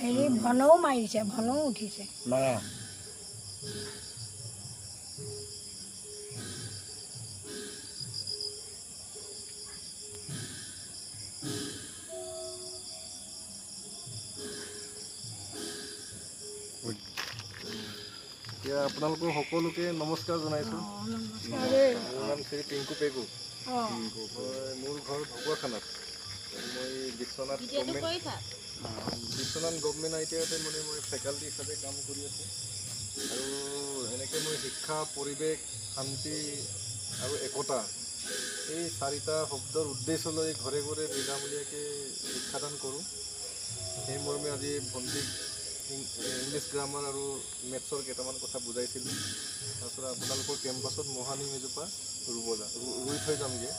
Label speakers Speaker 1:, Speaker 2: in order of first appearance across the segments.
Speaker 1: হেৰি ভনও মাৰিছে, ভনও উঠিছে।
Speaker 2: নাই
Speaker 3: এতিয়া আপোনালোকৰ সকলোকে নমস্কাৰ জনাইছোঁ।
Speaker 1: নমস্কাৰ দেই।
Speaker 3: মোৰ নাম শ্ৰী টিংকু পেগু।
Speaker 1: অঁ
Speaker 3: মোৰ ঘৰ ঢকুৱাখানাত। মই বিশ্বনাথ গভৰ্ণমেণ্ট ITIতে মানে মই ফেকাল্টি হিচাপে কাম কৰি আছোঁ। আৰু এনেকৈ মই শিক্ষা, পৰিৱেশ, শান্তি আৰু একতা এই 4টা শব্দৰ উদ্দেশ্য লৈ ঘৰে ঘৰে বিনামূলীয়াকৈ শিক্ষাদান কৰোঁ। সেই মৰ্মে আজি ভণ্টিক ইংলিছ গ্ৰামাৰ আৰু মেথছৰ কেইটামান কথা বুজাইছিলোঁ। তাৰপিছত আপোনালোকৰ কেম্পাছত মহানিম এজোপা ৰুই থৈ যামগৈ।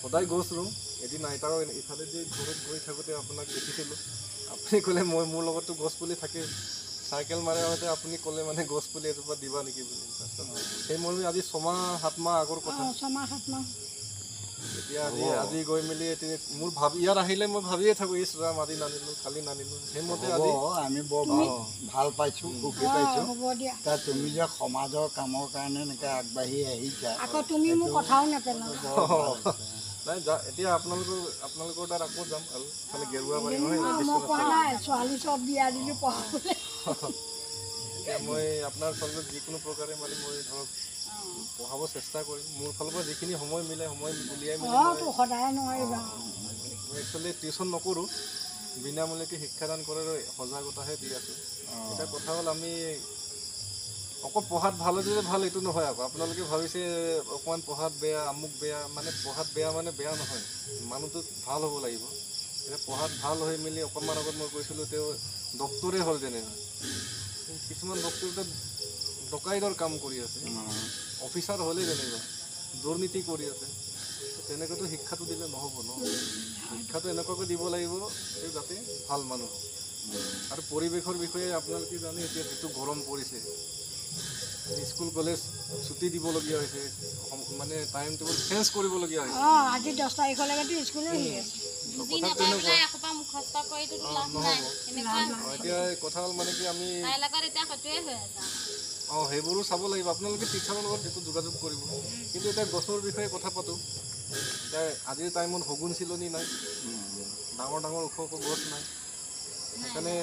Speaker 3: সদায় গছ ৰুওঁ। এদিন আইতাৰো ইফালে যে ঘৰত গৈ থাকোঁতে আপোনাক দেখিছিলোঁ। আপুনি ক'লে মোৰ লগততো গছ পুলি থাকে, চাইকেল মাৰে হওঁতে আপুনি ক'লে মানে গছ পুলি এজোপা দিবা নেকি বুলি। তাৰপিছত সেই মৰ্মে আজি 6-7 মাহ আগৰ কথা।
Speaker 1: 6-7 মাহ।
Speaker 3: এতিয়া আজি গৈ মেলি মোৰ ইয়াত আহিলে মই ভাবিয়ে থাকোঁ, ইছ ৰাম আজি নানিলোঁ, কালি নানিলোঁ। সেইমতে আজি
Speaker 2: আমি বৰ ভাল পাইছোঁ, সুখী পাইছোঁ।
Speaker 1: হ'ব দিয়া।
Speaker 2: এতিয়া তুমি যে সমাজৰ কামৰ কাৰণে এনেকৈ আগবাঢ়ি আহিছা,
Speaker 1: আকৌ তুমি মোক কথাও নেপেলাবা।
Speaker 3: নাই এতিয়া আপোনালোকৰ তাত আকৌ যাম আৰু খালি গেৰুৱা বাৰী নহয়
Speaker 1: মই কোৱা নাই, ছোৱালী চব বিয়া দিলোঁ পঢ়াবলৈ।
Speaker 3: এতিয়া মই আপোনাৰ ছোৱালীক যিকোনো প্ৰকাৰে মানে মই ধৰক পঢ়াব চেষ্টা কৰিম। মোৰ ফালৰ পৰা যিখিনি সময় মিলে সময় উলিয়াই মেলি
Speaker 1: সদায় নোৱাৰিবা।
Speaker 3: মই একচুৱেলি টিউশ্যন নকৰোঁ, বিনামূলীয়াকৈ শিক্ষাদান কৰাৰ সজাগতাহে দি আছোঁ। এতিয়া কথা হ'ল আমি অকল পঢ়াত ভাল হ'লে ভাল এইটো নহয়। আকৌ আপোনালোকে ভাবিছে অকণমান পঢ়াত বেয়া, আমুক বেয়া, মানে পঢ়াত বেয়া মানে বেয়া নহয়, মানুহটো ভাল হ'ব লাগিব। এতিয়া পঢ়াত ভাল হৈ মেলি অকণমান আগত মই কৈছিলোঁ তেওঁ ডক্তৰে হ'ল যেনেকৈ, কিছুমান ডক্তৰতে ডকাইতৰ কাম কৰি আছে, অফিচাৰ হ'লেই যেনেকুৱা দুৰ্নীতি কৰি আছে। তেনেকৈতো শিক্ষাটো দিলে নহ'ব ন। শিক্ষাটো এনেকুৱাকৈ দিব লাগিব যাতে ভাল মানুহ। আৰু পৰিৱেশৰ বিষয়ে আপোনালোকে জানে এতিয়া যিটো গৰম পৰিছে, স্কুল কলেজ ছুটি দিবলগীয়া হৈছে, মানে টাইম টেবুল চেঞ্জ কৰিবলগীয়া হৈছে।
Speaker 1: আজি 10 তাৰিখলৈকেতো স্কুলে হৈ আছে।
Speaker 3: এতিয়া কথা হ'ল মানে কি আমি সেইবোৰো চাব লাগিব। আপোনালোকে টিচাৰৰ লগত এইটো যোগাযোগ কৰিব। কিন্তু এতিয়া গছৰ বিষয়ে কথা পাতোঁ। এতিয়া আজিৰ টাইমত শগুন চিলনি নাই, ডাঙৰ ডাঙৰ ওখ ওখ গছ নাই। সেইকাৰণে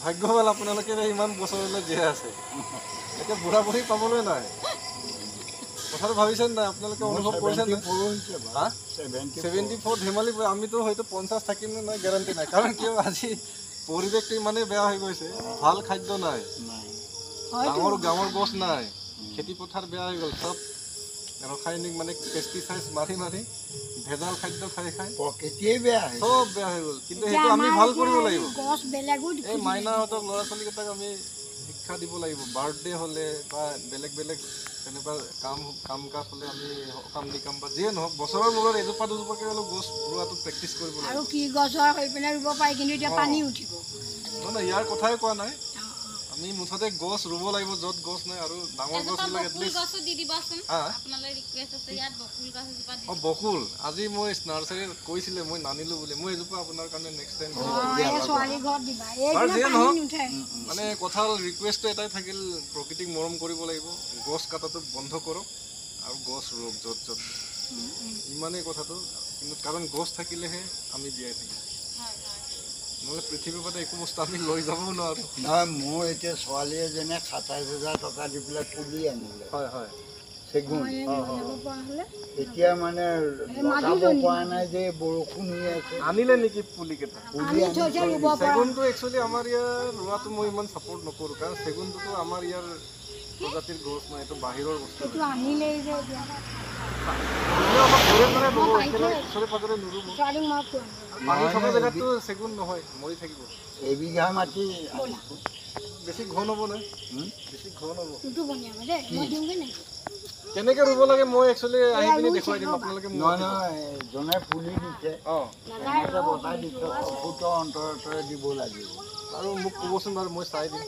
Speaker 3: ভাগ্যৱান আপোনালোকে ইমান বছৰলৈ জীয়াই আছে। এতিয়া বুঢ়া বুঢ়ী পাবলৈ নাই। কথাটো ভাবিছেন নাই আপোনালোকে, অনুভৱ কৰিছেন? 74 ধেমালি, আমিতো হয়তো 50 থাকিম নে নাই গেৰাণ্টি নাই। কাৰণ কিয় আজি পৰিৱেশটো ইমানেই বেয়া হৈ গৈছে, ভাল খাদ্য নাই, ডাঙৰ গাঁৱৰ গছ নাই, খেতি পথাৰ বেয়া হৈ গ'ল, চব ৰাসায়নিক মানে পেষ্টিচাইড মাৰি মাৰি ভেজাল খাদ্য খাই খাই
Speaker 2: প্ৰকৃতিয়ে বেয়া,
Speaker 3: চব বেয়া হৈ গ'ল। কিন্তু সেইটো আমি ভাল কৰিব লাগিব। এই মাইনাহঁতক ল'ৰা ছোৱালীকেইটাক আমি শিক্ষা দিব লাগিব। বাৰ্থডে হ'লে বা বেলেগ বেলেগ তেনেকুৱা কাম কাজ হ'লে আমি সকাম নিকাম বা যিয়ে নহওক বছৰৰ মূৰত এজোপা দুজোপাকৈ হ'লেও গছ ৰোৱাটো প্ৰেক্টিচ কৰিব লাগিব।
Speaker 1: আৰু কি গছ হয় হৈ পিনে ৰুব পাৰি, কিন্তু এতিয়া পানী উঠিব।
Speaker 3: নহয় ইয়াৰ কথাই কোৱা নাই, আমি মুঠতে গছ ৰুব লাগিব য'ত গছ নাই। আৰু ডাঙৰ গছবিলাক বকুল আজি মই নাৰ্চাৰী কৈছিলে মই নানিলোঁ বুলি, মই এজোপা আপোনাৰ কাৰণে নেক্সট টাইম মানে কথা হ'ল ৰিকুৱেষ্টটো এটাই থাকিল, প্ৰকৃতিক মৰম কৰিব লাগিব, গছ কটাটো বন্ধ কৰক আৰু গছ ৰুৱক য'ত য'ত। ইমানেই কথাটো। কিন্তু কাৰণ গছ থাকিলেহে আমি জীয়াই থাকিম, নহ'লে পৃথিৱীৰ পৰা একো বস্তু আমি লৈ যাবও নোৱাৰোঁ।
Speaker 2: নহয়, মোৰ এতিয়া ছোৱালী এজনীয়ে 27,000 টকা দি পেলাই পুলি আনিলে।
Speaker 3: হয় হয়,
Speaker 2: চেগুন। এতিয়া মানে লগাব পৰা নাই যে বৰষুণ হৈ আছে।
Speaker 3: আনিলে নেকি পুলিকেইটা? চেগুনটো একচুৱেলি আমাৰ ইয়াৰ ৰোৱাটো মই ইমান ছাপোৰ্ট নকৰোঁ, কাৰণ চেগুনটোতো আমাৰ ইয়াৰ প্ৰজাতিৰ গছ নহয়, এইটো বাহিৰৰ বস্তু। পানী থকা জেগাততো চেগুন নহয়, মৰি থাকিব।
Speaker 2: এবিঘা মাটি
Speaker 3: বেছি ঘন হ'ব নাই, বেছি ঘন হ'ব। কেনেকৈ ৰুব লাগে মই একচুৱেলি আহি পিনি দেখুৱাই দিম আপোনালোকে।
Speaker 2: নহয়, যোনে পুলি দিছে বতাহ দিছে, অফুটৰ অন্তৰে দিব লাগিব।
Speaker 3: আৰু মোক ক'বচোন বাৰু, মই চাই দিম।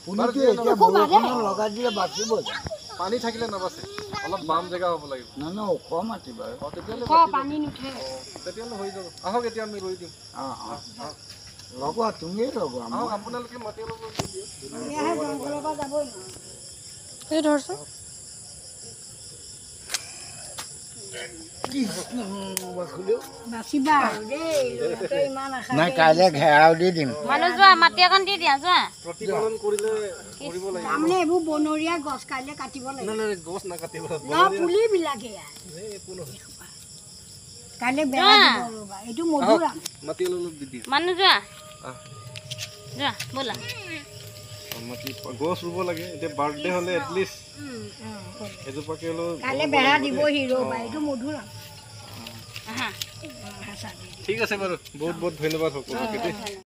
Speaker 2: পুলিটো এতিয়া বৰষুণত লগাই দিলে বাচিব জানো?
Speaker 3: পানী থাকিলে নাবাচে। অলপ বাম জেগা হ'ব লাগিব
Speaker 2: না ওখ মাটি বাৰু
Speaker 3: তেতিয়াহ'লে
Speaker 1: পানী নুঠে
Speaker 3: তেতিয়াহ'লে হৈ যাব আহক এতিয়া আমি ৰুই দিম
Speaker 2: ল'ব তুমিয়ে ল'ব
Speaker 3: আহক আপোনালোকে মাটি অলপ দি দিয়ক
Speaker 1: এয়াহে জংঘলৰ পৰা যাবই নোৱাৰো
Speaker 4: এই ধৰচোন
Speaker 1: বাচিবা আৰু দেই ল'ৰাটোৱে ইমান আশা
Speaker 2: নাই কাইলৈ ঘেৰাও দি দিম
Speaker 4: মানুহ যোৱা মাটি অকণ দি দিয়া যোৱা
Speaker 3: প্ৰতিপালন কৰিলে কৰিব লাগিব
Speaker 1: তাৰমানে এইবোৰ বনৰীয়া গছ কাইলৈ কাটিব লাগিব
Speaker 3: নাই নাই গছ নাকাটিব
Speaker 1: পুলিবিলাকে
Speaker 3: একো নহয়
Speaker 1: কাইলৈ বেয়া দিব ৰ'বা এইটো মধুৰাম
Speaker 3: মাটি অলপ দি দিয়ক
Speaker 4: মানুহ যোৱা
Speaker 3: আহ
Speaker 4: যোৱা ব'লা
Speaker 3: মাটি গছ ৰুব লাগে এতিয়া বাৰ্থডে হ'লে এটলিষ্ট এজোপাকে হ'লেও
Speaker 1: কাইলৈ বেয়া দিবহি ৰ'বা এইটো মধুৰাম
Speaker 4: আহা
Speaker 3: ঠিক আছে বাৰু বহুত বহুত ধন্যবাদ সকলোকে দেই